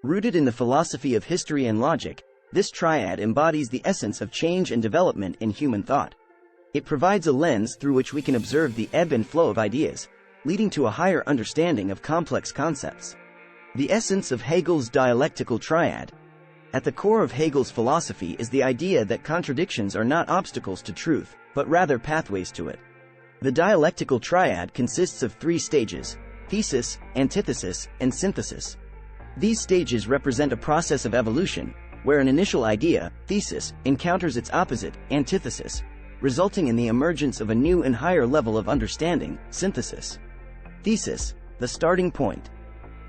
Rooted in the philosophy of history and logic, this triad embodies the essence of change and development in human thought. It provides a lens through which we can observe the ebb and flow of ideas, leading to a higher understanding of complex concepts. The essence of Hegel's dialectical triad. At the core of Hegel's philosophy is the idea that contradictions are not obstacles to truth, but rather pathways to it. The dialectical triad consists of three stages: thesis, antithesis, and synthesis. These stages represent a process of evolution, where an initial idea, thesis, encounters its opposite, antithesis, resulting in the emergence of a new and higher level of understanding, synthesis. Thesis, the starting point.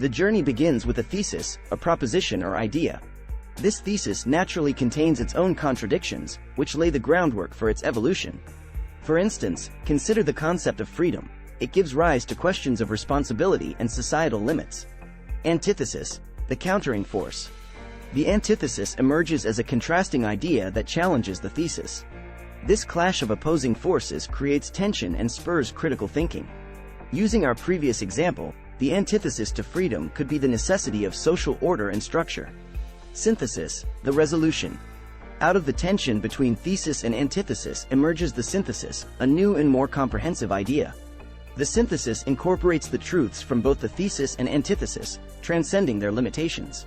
The journey begins with a thesis, a proposition or idea. This thesis naturally contains its own contradictions, which lay the groundwork for its evolution. For instance, consider the concept of freedom. It gives rise to questions of responsibility and societal limits. Antithesis, the countering force. The antithesis emerges as a contrasting idea that challenges the thesis. This clash of opposing forces creates tension and spurs critical thinking. Using our previous example, the antithesis to freedom could be the necessity of social order and structure. Synthesis, the resolution. Out of the tension between thesis and antithesis emerges the synthesis, a new and more comprehensive idea. The synthesis incorporates the truths from both the thesis and antithesis, transcending their limitations.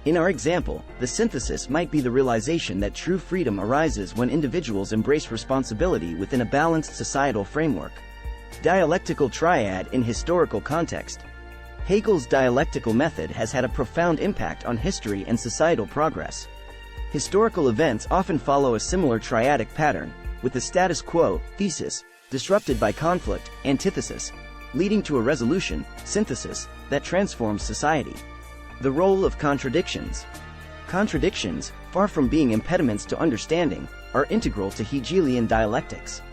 In our example, the synthesis might be the realization that true freedom arises when individuals embrace responsibility within a balanced societal framework. Dialectical triad in historical context. Hegel's dialectical method has had a profound impact on history and societal progress. Historical events often follow a similar triadic pattern, with the status quo, thesis, disrupted by conflict, antithesis, leading to a resolution, synthesis, that transforms society. The role of contradictions. Contradictions, far from being impediments to understanding, are integral to Hegelian dialectics.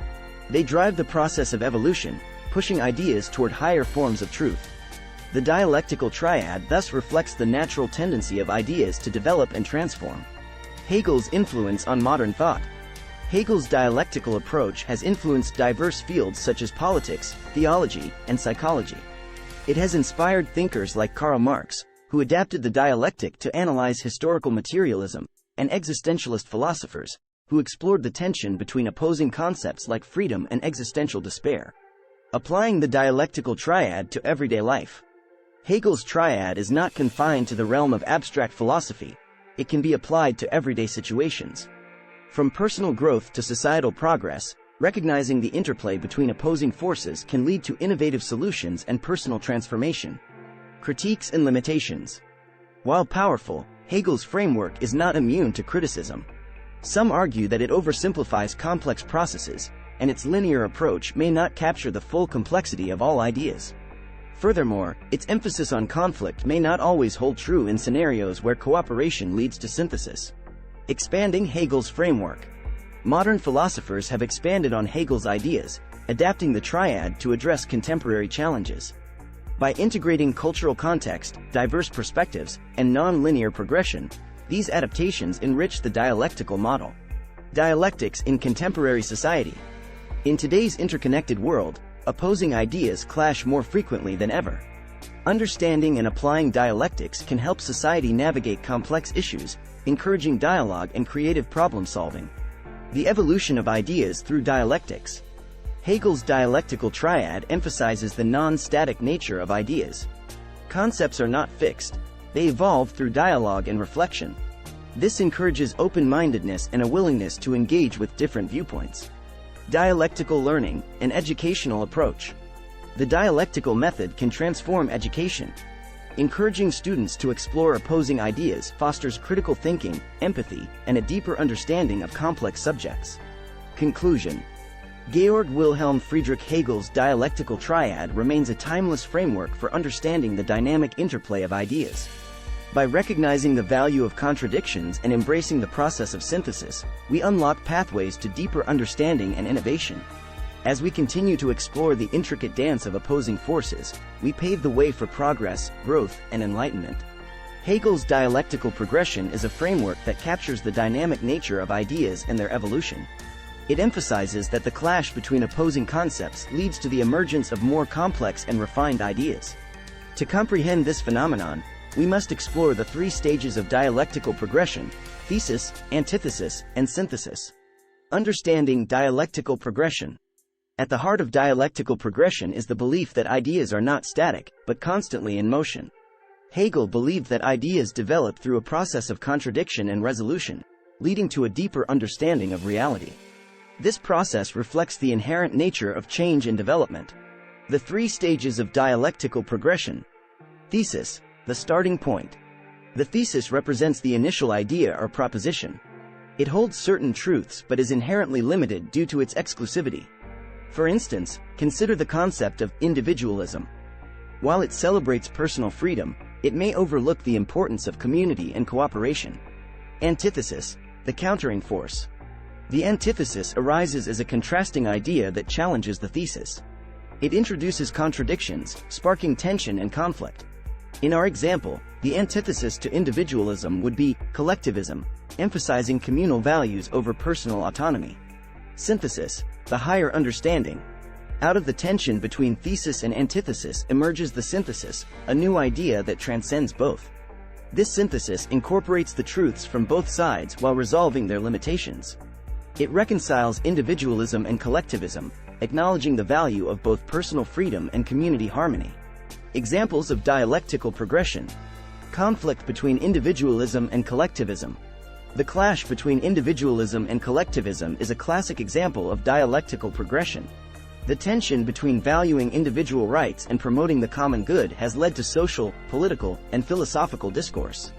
They drive the process of evolution, pushing ideas toward higher forms of truth. The dialectical triad thus reflects the natural tendency of ideas to develop and transform. Hegel's influence on modern thought. Hegel's dialectical approach has influenced diverse fields such as politics, theology, and psychology. It has inspired thinkers like Karl Marx, who adapted the dialectic to analyze historical materialism, and existentialist philosophers, who explored the tension between opposing concepts like freedom and existential despair. Applying the dialectical triad to everyday life. Hegel's triad is not confined to the realm of abstract philosophy. It can be applied to everyday situations. From personal growth to societal progress, recognizing the interplay between opposing forces can lead to innovative solutions and personal transformation. Critiques and limitations. While powerful, Hegel's framework is not immune to criticism. Some argue that it oversimplifies complex processes, and its linear approach may not capture the full complexity of all ideas. Furthermore, its emphasis on conflict may not always hold true in scenarios where cooperation leads to synthesis. Expanding Hegel's framework. Modern philosophers have expanded on Hegel's ideas, adapting the triad to address contemporary challenges. By integrating cultural context, diverse perspectives, and non-linear progression, these adaptations enrich the dialectical model. Dialectics in contemporary society. In today's interconnected world, opposing ideas clash more frequently than ever. Understanding and applying dialectics can help society navigate complex issues, encouraging dialogue and creative problem-solving. The evolution of ideas through dialectics. Hegel's dialectical triad emphasizes the non-static nature of ideas. Concepts are not fixed. They evolve through dialogue and reflection. This encourages open-mindedness and a willingness to engage with different viewpoints. Dialectical learning, an educational approach. The dialectical method can transform education. Encouraging students to explore opposing ideas fosters critical thinking, empathy, and a deeper understanding of complex subjects. Conclusion. Georg Wilhelm Friedrich Hegel's dialectical triad remains a timeless framework for understanding the dynamic interplay of ideas. By recognizing the value of contradictions and embracing the process of synthesis, we unlock pathways to deeper understanding and innovation. As we continue to explore the intricate dance of opposing forces, we pave the way for progress, growth, and enlightenment. Hegel's dialectical progression is a framework that captures the dynamic nature of ideas and their evolution. It emphasizes that the clash between opposing concepts leads to the emergence of more complex and refined ideas. To comprehend this phenomenon, we must explore the three stages of dialectical progression: thesis, antithesis, and synthesis. Understanding dialectical progression. At the heart of dialectical progression is the belief that ideas are not static, but constantly in motion. Hegel believed that ideas develop through a process of contradiction and resolution, leading to a deeper understanding of reality. This process reflects the inherent nature of change and development. The three stages of dialectical progression. Thesis, the starting point. The thesis represents the initial idea or proposition. It holds certain truths but is inherently limited due to its exclusivity. For instance, consider the concept of individualism. While it celebrates personal freedom, it may overlook the importance of community and cooperation. Antithesis, the countering force. The antithesis arises as a contrasting idea that challenges the thesis. It introduces contradictions, sparking tension and conflict. In our example, the antithesis to individualism would be collectivism, emphasizing communal values over personal autonomy. Synthesis, the higher understanding. Out of the tension between thesis and antithesis emerges the synthesis, a new idea that transcends both. This synthesis incorporates the truths from both sides while resolving their limitations. It reconciles individualism and collectivism, acknowledging the value of both personal freedom and community harmony. Examples of dialectical progression. Conflict between individualism and collectivism. The clash between individualism and collectivism is a classic example of dialectical progression. The tension between valuing individual rights and promoting the common good has led to social, political, and philosophical discourse.